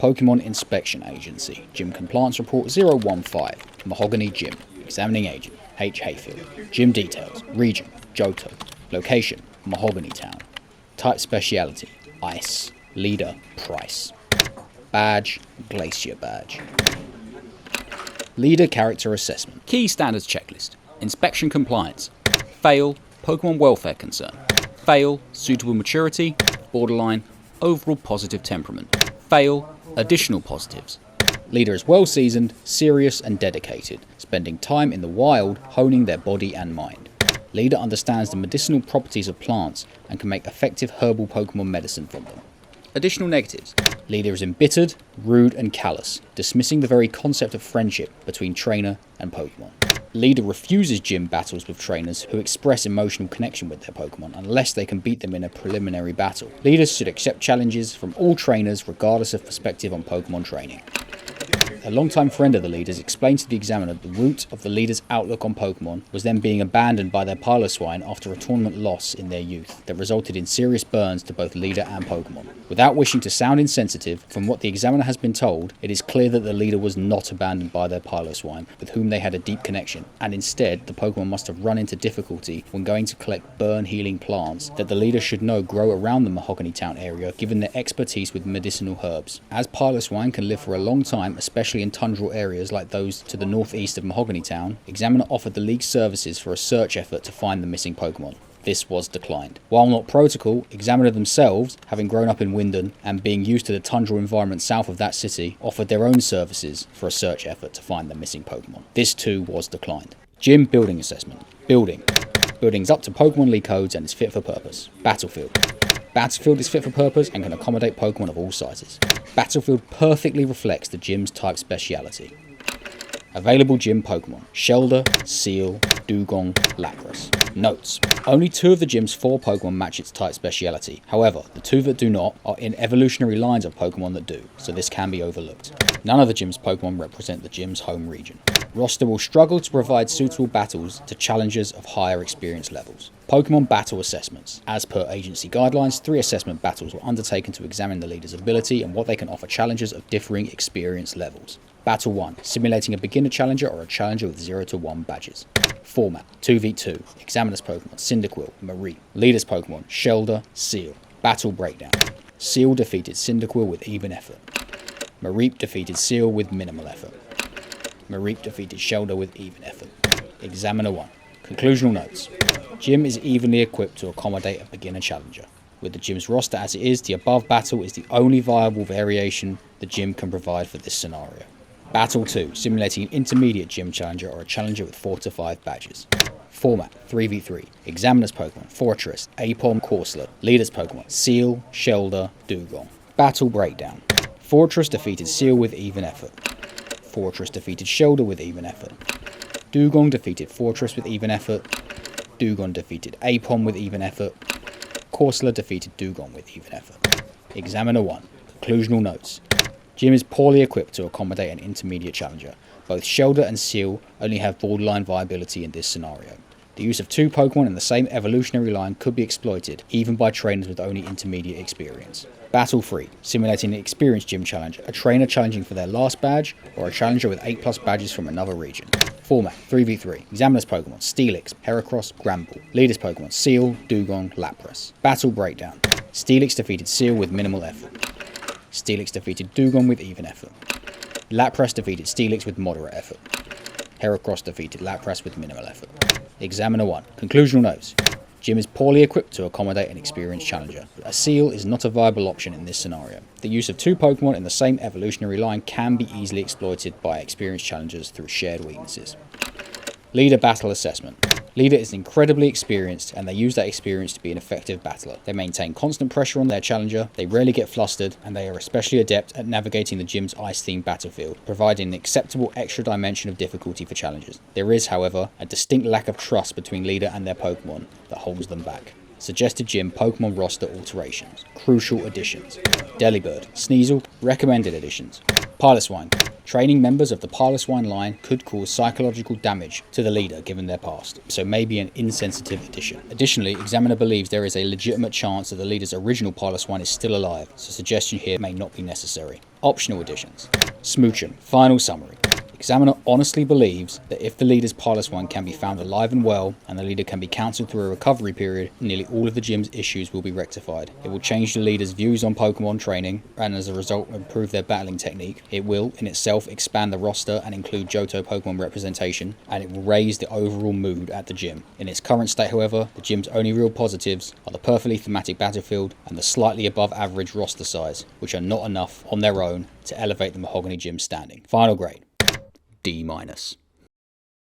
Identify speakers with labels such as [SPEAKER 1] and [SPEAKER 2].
[SPEAKER 1] Pokémon Inspection Agency, Gym Compliance Report 015, Mahogany Gym, Examining Agent, H. Hayfield, Gym Details, Region, Johto, Location, Mahogany Town, Type Speciality, Ice, Leader, Price, Badge, Glacier Badge. Leader Character Assessment, Key Standards Checklist, Inspection Compliance, Fail, Pokémon Welfare Concern, Fail, Suitable Maturity, Borderline, Overall Positive Temperament, Fail, Additional positives. Leader is well seasoned, serious and dedicated, spending time in the wild, honing their body and mind. Leader understands the medicinal properties of plants and can make effective herbal Pokémon medicine from them. Additional negatives. Leader is embittered, rude and callous, dismissing the very concept of friendship between trainer and Pokémon. Leader refuses gym battles with trainers who express emotional connection with their Pokémon unless they can beat them in a preliminary battle. Leaders should accept challenges from all trainers regardless of perspective on Pokémon training. A longtime friend of the leaders explained to the examiner the root of the leaders' outlook on Pokémon was them being abandoned by their Piloswine after a tournament loss in their youth that resulted in serious burns to both leader and Pokémon. Without wishing to sound insensitive, from what the examiner has been told, it is clear that the leader was not abandoned by their Piloswine, with whom they had a deep connection, and instead the Pokémon must have run into difficulty when going to collect burn-healing plants that the leader should know grow around the Mahogany Town area given their expertise with medicinal herbs. As Piloswine can live for a long time, especially in tundral areas like those to the northeast of Mahogany Town, examiner offered the league's services for a search effort to find the missing Pokémon. This was declined. While not protocol, examiner themselves, having grown up in Wyndon and being used to the tundral environment south of that city, offered their own services for a search effort to find the missing Pokémon. This too was declined. Gym Building Assessment. Building. Building's up to Pokémon League codes and is fit for purpose. Battlefield. Battlefield is fit for purpose and can accommodate Pokémon of all sizes. Battlefield perfectly reflects the gym's type speciality. Available gym Pokémon: Shelder, Seal, Dugong, Lapras. Notes: only 2 of the gym's 4 Pokémon match its type speciality. However, the 2 that do not are in evolutionary lines of Pokémon that do, so this can be overlooked. None of the gym's Pokémon represent the gym's home region. Roster will struggle to provide suitable battles to challengers of higher experience levels. Pokemon Battle Assessments. As per agency guidelines, 3 assessment battles were undertaken to examine the leader's ability and what they can offer challengers of differing experience levels. Battle 1. Simulating a beginner challenger or a challenger with 0 to 1 badges. Format. 2v2. Examiner's Pokemon: Cyndaquil, Mareep. Leader's Pokemon: Shelder, Seal. Battle Breakdown. Seal defeated Cyndaquil with even effort. Mareep defeated Seal with minimal effort. Mareep defeated Shelder with even effort. Examiner 1. Conclusional notes. Gym is evenly equipped to accommodate a beginner challenger. With the gym's roster as it is, the above battle is the only viable variation the gym can provide for this scenario. Battle 2. Simulating an intermediate gym challenger or a challenger with 4 to 5 badges. Format. 3v3. Examiner's Pokemon: Fortress, Apom, Corsola. Leader's Pokemon: Seal, Shelder, Dugong. Battle Breakdown. Fortress defeated Seal with even effort. Fortress defeated Shelder with even effort. Dugong defeated Fortress with even effort. Dugong defeated Apom with even effort. Corsola defeated Dugong with even effort. Examiner 1. Conclusional notes. Gym is poorly equipped to accommodate an intermediate challenger. Both Shelder and Seal only have borderline viability in this scenario. The use of 2 Pokemon in the same evolutionary line could be exploited, even by trainers with only intermediate experience. Battle 3. Simulating an experienced gym challenge, a trainer challenging for their last badge, or a challenger with 8+ badges from another region. Format. 3v3. Examiner's Pokemon: Steelix, Heracross, Granbull. Leader's Pokemon: Seal, Dugong, Lapras. Battle Breakdown. Steelix defeated Seal with minimal effort. Steelix defeated Dugong with even effort. Lapras defeated Steelix with moderate effort. Heracross defeated Lapras with minimal effort. Examiner 1. Conclusional notes. Gym is poorly equipped to accommodate an experienced challenger. A Seal is not a viable option in this scenario. The use of 2 Pokemon in the same evolutionary line can be easily exploited by experienced challengers through shared weaknesses. Leader Battle Assessment. Leader is incredibly experienced and they use that experience to be an effective battler. They maintain constant pressure on their challenger, they rarely get flustered, and they are especially adept at navigating the gym's ice-themed battlefield, providing an acceptable extra dimension of difficulty for challengers. There is, however, a distinct lack of trust between Leader and their Pokemon that holds them back. Suggested gym Pokemon roster alterations. Crucial additions. Delibird, Sneasel, recommended additions. Piloswine, Training members of the Piloswine line could cause psychological damage to the leader given their past, so may be an insensitive addition. Additionally, Examiner believes there is a legitimate chance that the leader's original Piloswine is still alive, so suggestion here may not be necessary. Optional additions. Smooching. Final summary. Examiner honestly believes that if the leader's Piloswine can be found alive and well, and the leader can be counselled through a recovery period, nearly all of the gym's issues will be rectified. It will change the leader's views on Pokemon training, and as a result improve their battling technique. It will, in itself, expand the roster and include Johto Pokemon representation, and it will raise the overall mood at the gym. In its current state, however, the gym's only real positives are the perfectly thematic battlefield and the slightly above average roster size, which are not enough on their own to elevate the Mahogany Gym standing. Final grade. D-.